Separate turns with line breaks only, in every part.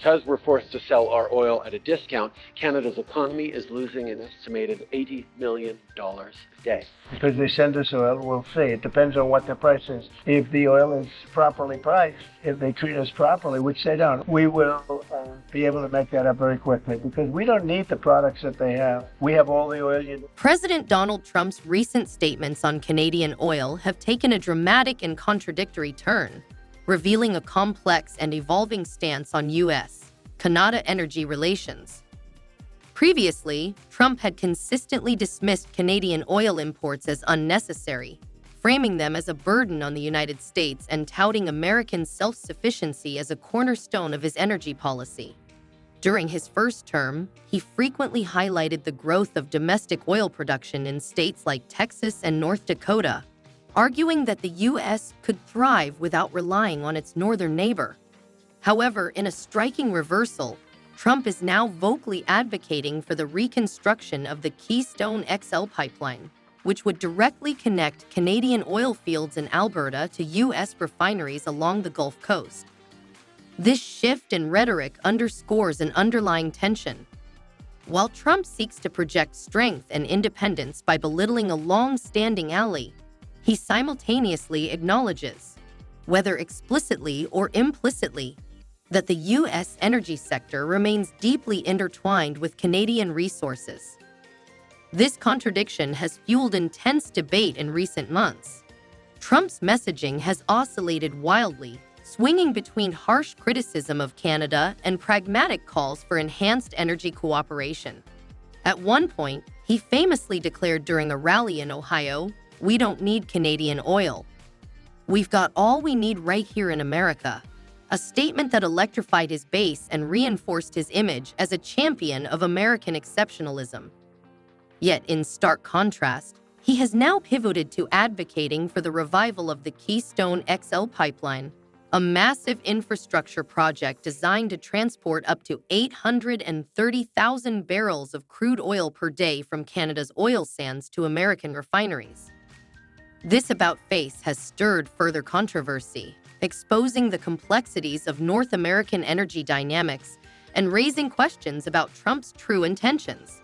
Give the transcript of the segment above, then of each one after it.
because we're forced to sell our oil at a discount, Canada's economy is losing an estimated $80 million a day.
Because they send us oil, we'll see. It depends on what the price is. If the oil is properly priced, if they treat us properly, which they don't, we will be able to make that up very quickly because we don't need the products that they have. We have all the oil you need.
President Donald Trump's recent statements on Canadian oil have taken a dramatic and contradictory turn, revealing a complex and evolving stance on U.S.-Canada energy relations. Previously, Trump had consistently dismissed Canadian oil imports as unnecessary, framing them as a burden on the United States and touting American self-sufficiency as a cornerstone of his energy policy. During his first term, he frequently highlighted the growth of domestic oil production in states like Texas and North Dakota, arguing that the U.S. could thrive without relying on its northern neighbor. However, in a striking reversal, Trump is now vocally advocating for the reconstruction of the Keystone XL pipeline, which would directly connect Canadian oil fields in Alberta to U.S. refineries along the Gulf Coast. This shift in rhetoric underscores an underlying tension. While Trump seeks to project strength and independence by belittling a long-standing ally, he simultaneously acknowledges, whether explicitly or implicitly, that the U.S. energy sector remains deeply intertwined with Canadian resources. This contradiction has fueled intense debate in recent months. Trump's messaging has oscillated wildly, swinging between harsh criticism of Canada and pragmatic calls for enhanced energy cooperation. At one point, he famously declared during a rally in Ohio, "We don't need Canadian oil. We've got all we need right here in America," a statement that electrified his base and reinforced his image as a champion of American exceptionalism. Yet, in stark contrast, he has now pivoted to advocating for the revival of the Keystone XL pipeline, a massive infrastructure project designed to transport up to 830,000 barrels of crude oil per day from Canada's oil sands to American refineries. This about-face has stirred further controversy, exposing the complexities of North American energy dynamics and raising questions about Trump's true intentions.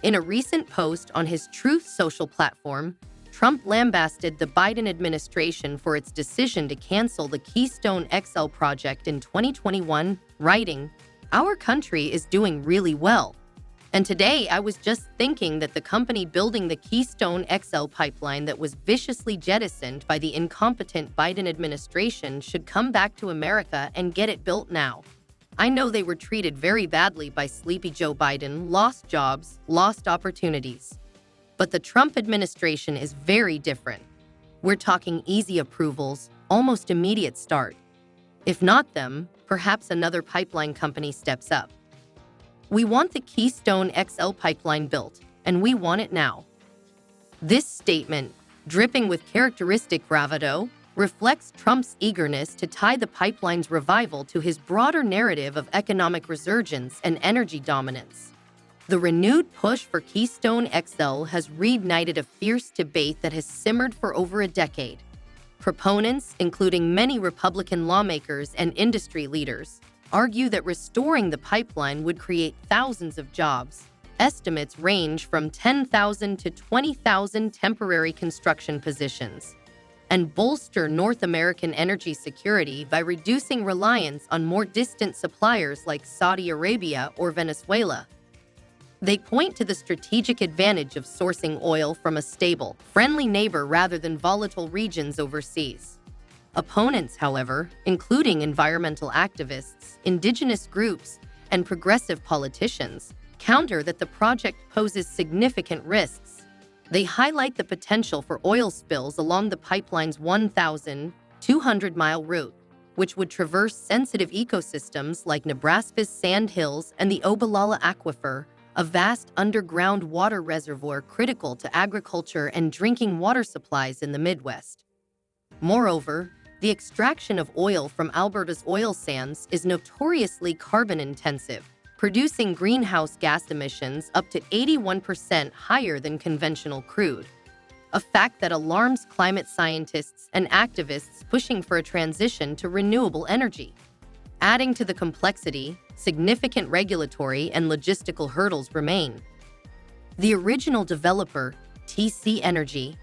In a recent post on his Truth Social platform, Trump lambasted the Biden administration for its decision to cancel the Keystone XL project in 2021, writing, "Our country is doing really well. And today I was just thinking that the company building the Keystone XL pipeline that was viciously jettisoned by the incompetent Biden administration should come back to America and get it built now. I know they were treated very badly by sleepy Joe Biden, lost jobs, lost opportunities. But the Trump administration is very different. We're talking easy approvals, almost immediate start. If not them, perhaps another pipeline company steps up. We want the Keystone XL pipeline built, and we want it now." This statement, dripping with characteristic bravado, reflects Trump's eagerness to tie the pipeline's revival to his broader narrative of economic resurgence and energy dominance. The renewed push for Keystone XL has reignited a fierce debate that has simmered for over a decade. Proponents, including many Republican lawmakers and industry leaders, argue that restoring the pipeline would create thousands of jobs. Estimates range from 10,000 to 20,000 temporary construction positions, and bolster North American energy security by reducing reliance on more distant suppliers like Saudi Arabia or Venezuela. They point to the strategic advantage of sourcing oil from a stable, friendly neighbor rather than volatile regions overseas. Opponents, however, including environmental activists, indigenous groups, and progressive politicians, counter that the project poses significant risks. They highlight the potential for oil spills along the pipeline's 1,200-mile route, which would traverse sensitive ecosystems like Nebraska's Sand Hills and the Obalala Aquifer, a vast underground water reservoir critical to agriculture and drinking water supplies in the Midwest. Moreover, the extraction of oil from Alberta's oil sands is notoriously carbon-intensive, producing greenhouse gas emissions up to 81% higher than conventional crude, a fact that alarms climate scientists and activists pushing for a transition to renewable energy. Adding to the complexity, significant regulatory and logistical hurdles remain. The original developer, TC Energy,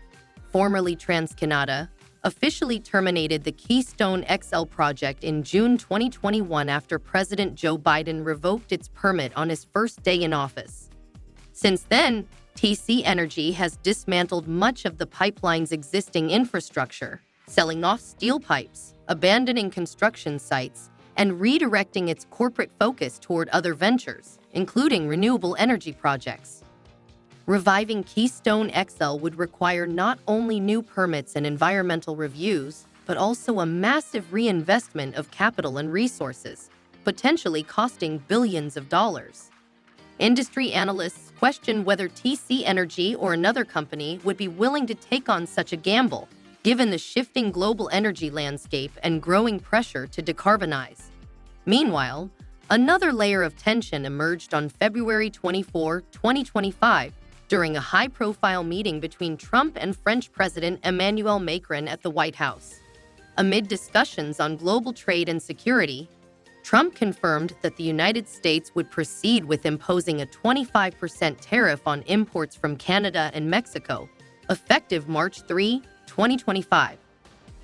formerly TransCanada, officially terminated the Keystone XL project in June 2021 after President Joe Biden revoked its permit on his first day in office. Since then, TC Energy has dismantled much of the pipeline's existing infrastructure, selling off steel pipes, abandoning construction sites, and redirecting its corporate focus toward other ventures, including renewable energy projects. Reviving Keystone XL would require not only new permits and environmental reviews, but also a massive reinvestment of capital and resources, potentially costing billions of dollars. Industry analysts question whether TC Energy or another company would be willing to take on such a gamble, given the shifting global energy landscape and growing pressure to decarbonize. Meanwhile, another layer of tension emerged on February 24, 2025, during a high-profile meeting between Trump and French President Emmanuel Macron at the White House. Amid discussions on global trade and security, Trump confirmed that the United States would proceed with imposing a 25% tariff on imports from Canada and Mexico, effective March 3, 2025.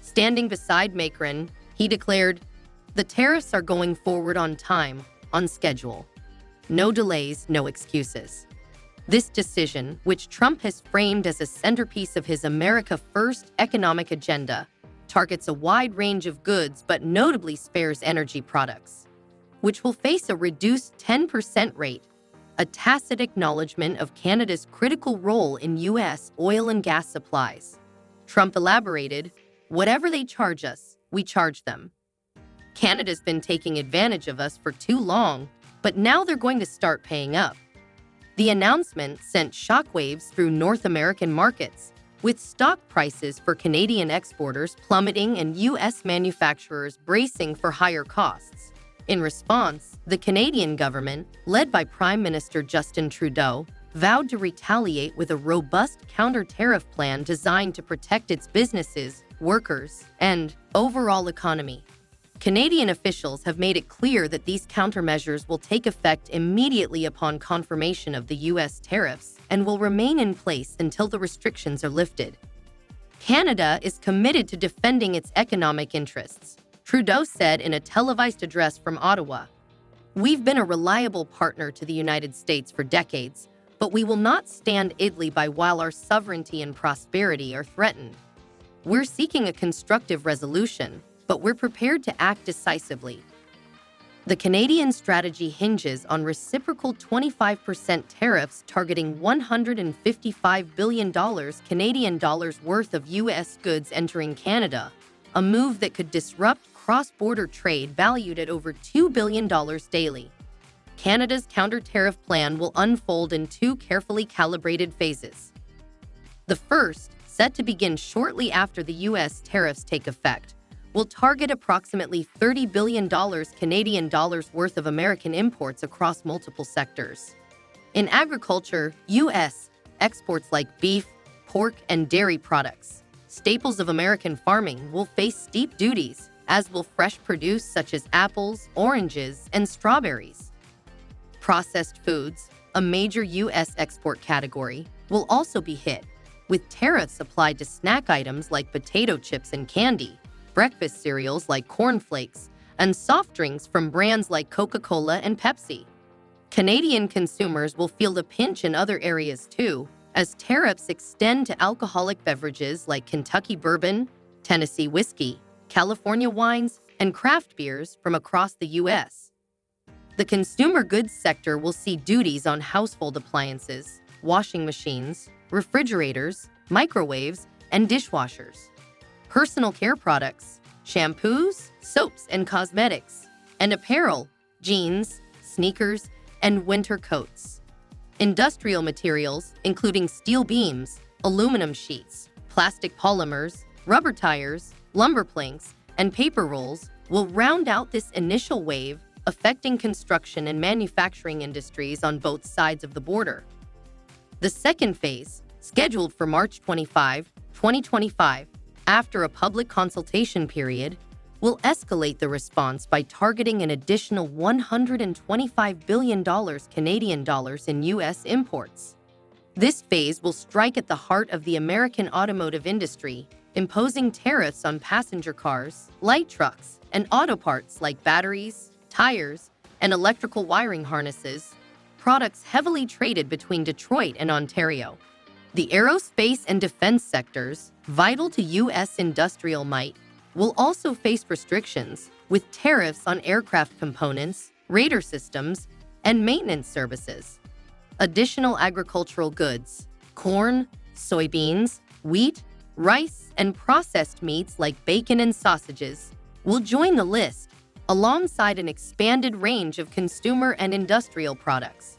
Standing beside Macron, he declared, "The tariffs are going forward on time, on schedule. No delays, no excuses." This decision, which Trump has framed as a centerpiece of his America First economic agenda, targets a wide range of goods but notably spares energy products, which will face a reduced 10% rate, a tacit acknowledgement of Canada's critical role in U.S. oil and gas supplies. Trump elaborated, "Whatever they charge us, we charge them. Canada's been taking advantage of us for too long, but now they're going to start paying up." The announcement sent shockwaves through North American markets, with stock prices for Canadian exporters plummeting and U.S. manufacturers bracing for higher costs. In response, the Canadian government, led by Prime Minister Justin Trudeau, vowed to retaliate with a robust counter-tariff plan designed to protect its businesses, workers, and overall economy. Canadian officials have made it clear that these countermeasures will take effect immediately upon confirmation of the U.S. tariffs and will remain in place until the restrictions are lifted. Canada is committed to defending its economic interests, Trudeau said in a televised address from Ottawa. "We've been a reliable partner to the United States for decades, but we will not stand idly by while our sovereignty and prosperity are threatened. We're seeking a constructive resolution, but we're prepared to act decisively." The Canadian strategy hinges on reciprocal 25% tariffs targeting $155 billion Canadian dollars worth of U.S. goods entering Canada, a move that could disrupt cross-border trade valued at over $2 billion daily. Canada's counter-tariff plan will unfold in two carefully calibrated phases. The first, set to begin shortly after the U.S. tariffs take effect, will target approximately $30 billion Canadian dollars worth of American imports across multiple sectors. In agriculture, U.S. exports like beef, pork, and dairy products, staples of American farming, will face steep duties, as will fresh produce such as apples, oranges, and strawberries. Processed foods, a major U.S. export category, will also be hit, with tariffs applied to snack items like potato chips and candy, breakfast cereals like Corn Flakes, and soft drinks from brands like Coca-Cola and Pepsi. Canadian consumers will feel the pinch in other areas too, as tariffs extend to alcoholic beverages like Kentucky bourbon, Tennessee whiskey, California wines, and craft beers from across the U.S. The consumer goods sector will see duties on household appliances, washing machines, refrigerators, microwaves, and dishwashers. Personal care products, shampoos, soaps and cosmetics, and apparel, jeans, sneakers, and winter coats. Industrial materials, including steel beams, aluminum sheets, plastic polymers, rubber tires, lumber planks, and paper rolls, will round out this initial wave, affecting construction and manufacturing industries on both sides of the border. The second phase, scheduled for March 25, 2025, after a public consultation period, will escalate the response by targeting an additional $125 billion Canadian dollars in U.S. imports. This phase will strike at the heart of the American automotive industry, imposing tariffs on passenger cars, light trucks, and auto parts like batteries, tires, and electrical wiring harnesses, products heavily traded between Detroit and Ontario. The aerospace and defense sectors, vital to U.S. industrial might, will also face restrictions, with tariffs on aircraft components, radar systems, and maintenance services. Additional agricultural goods, corn, soybeans, wheat, rice, and processed meats like bacon and sausages, will join the list, alongside an expanded range of consumer and industrial products.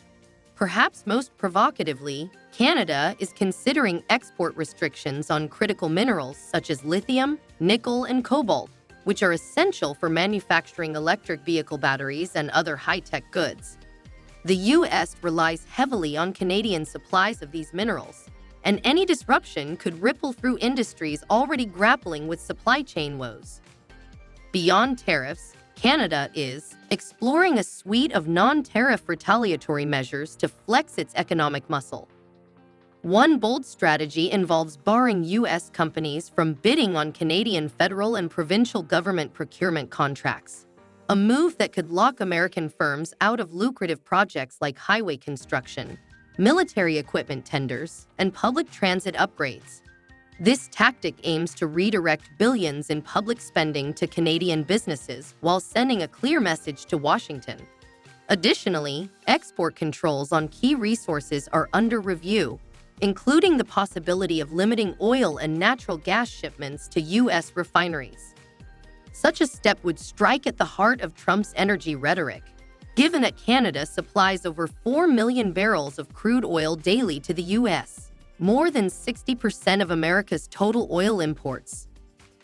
Perhaps most provocatively, Canada is considering export restrictions on critical minerals such as lithium, nickel, and cobalt, which are essential for manufacturing electric vehicle batteries and other high-tech goods. The U.S. relies heavily on Canadian supplies of these minerals, and any disruption could ripple through industries already grappling with supply chain woes. Beyond tariffs, Canada is exploring a suite of non-tariff retaliatory measures to flex its economic muscle. One bold strategy involves barring U.S. companies from bidding on Canadian federal and provincial government procurement contracts, a move that could lock American firms out of lucrative projects like highway construction, military equipment tenders, and public transit upgrades. This tactic aims to redirect billions in public spending to Canadian businesses while sending a clear message to Washington. Additionally, export controls on key resources are under review, including the possibility of limiting oil and natural gas shipments to U.S. refineries. Such a step would strike at the heart of Trump's energy rhetoric, given that Canada supplies over 4 million barrels of crude oil daily to the U.S., more than 60% of America's total oil imports.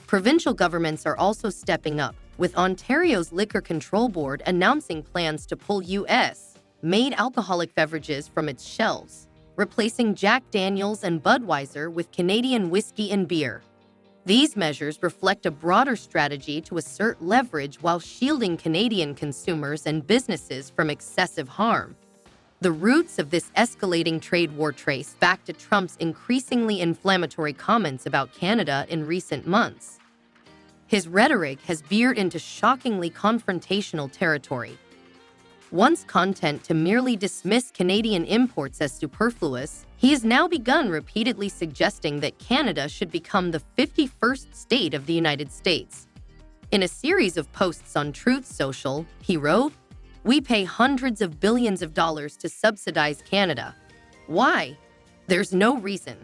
Provincial governments are also stepping up, with Ontario's Liquor Control Board announcing plans to pull U.S.-made alcoholic beverages from its shelves, replacing Jack Daniel's and Budweiser with Canadian whiskey and beer. These measures reflect a broader strategy to assert leverage while shielding Canadian consumers and businesses from excessive harm. The roots of this escalating trade war trace back to Trump's increasingly inflammatory comments about Canada in recent months. His rhetoric has veered into shockingly confrontational territory. Once content to merely dismiss Canadian imports as superfluous, he has now begun repeatedly suggesting that Canada should become the 51st state of the United States. In a series of posts on Truth Social, he wrote, "We pay hundreds of billions of dollars to subsidize Canada. Why? There's no reason.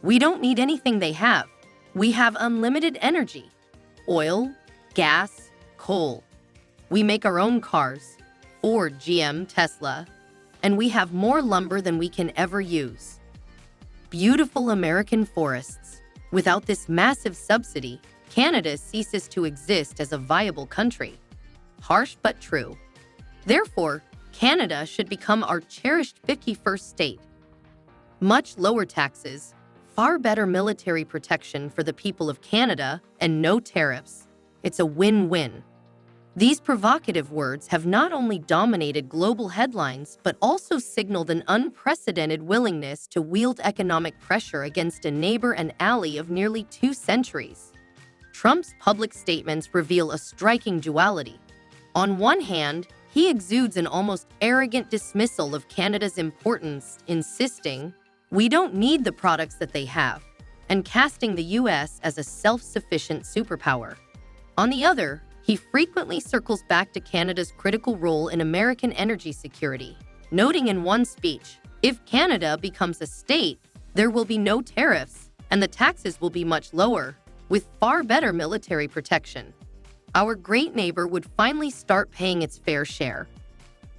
We don't need anything they have. We have unlimited energy. Oil, gas, coal. We make our own cars, Ford, GM, Tesla, and we have more lumber than we can ever use. Beautiful American forests. Without this massive subsidy, Canada ceases to exist as a viable country." Harsh but true. Therefore, Canada should become our cherished 51st state. Much lower taxes, far better military protection for the people of Canada, and no tariffs. It's a win-win. These provocative words have not only dominated global headlines, but also signaled an unprecedented willingness to wield economic pressure against a neighbor and ally of nearly 2 centuries. Trump's public statements reveal a striking duality. On one hand, he exudes an almost arrogant dismissal of Canada's importance, insisting, "We don't need the products that they have," and casting the U.S. as a self-sufficient superpower. On the other, he frequently circles back to Canada's critical role in American energy security, noting in one speech, "If Canada becomes a state, there will be no tariffs, and the taxes will be much lower, with far better military protection. Our great neighbor would finally start paying its fair share."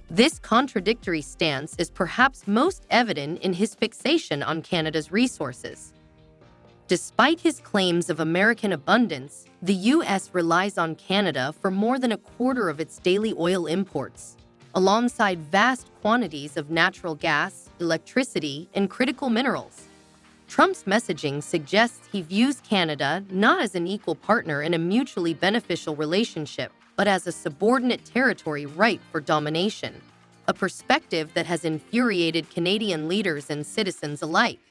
This contradictory stance is perhaps most evident in his fixation on Canada's resources. Despite his claims of American abundance, the U.S. relies on Canada for more than a quarter of its daily oil imports, alongside vast quantities of natural gas, electricity, and critical minerals. Trump's messaging suggests he views Canada not as an equal partner in a mutually beneficial relationship, but as a subordinate territory ripe for domination, a perspective that has infuriated Canadian leaders and citizens alike.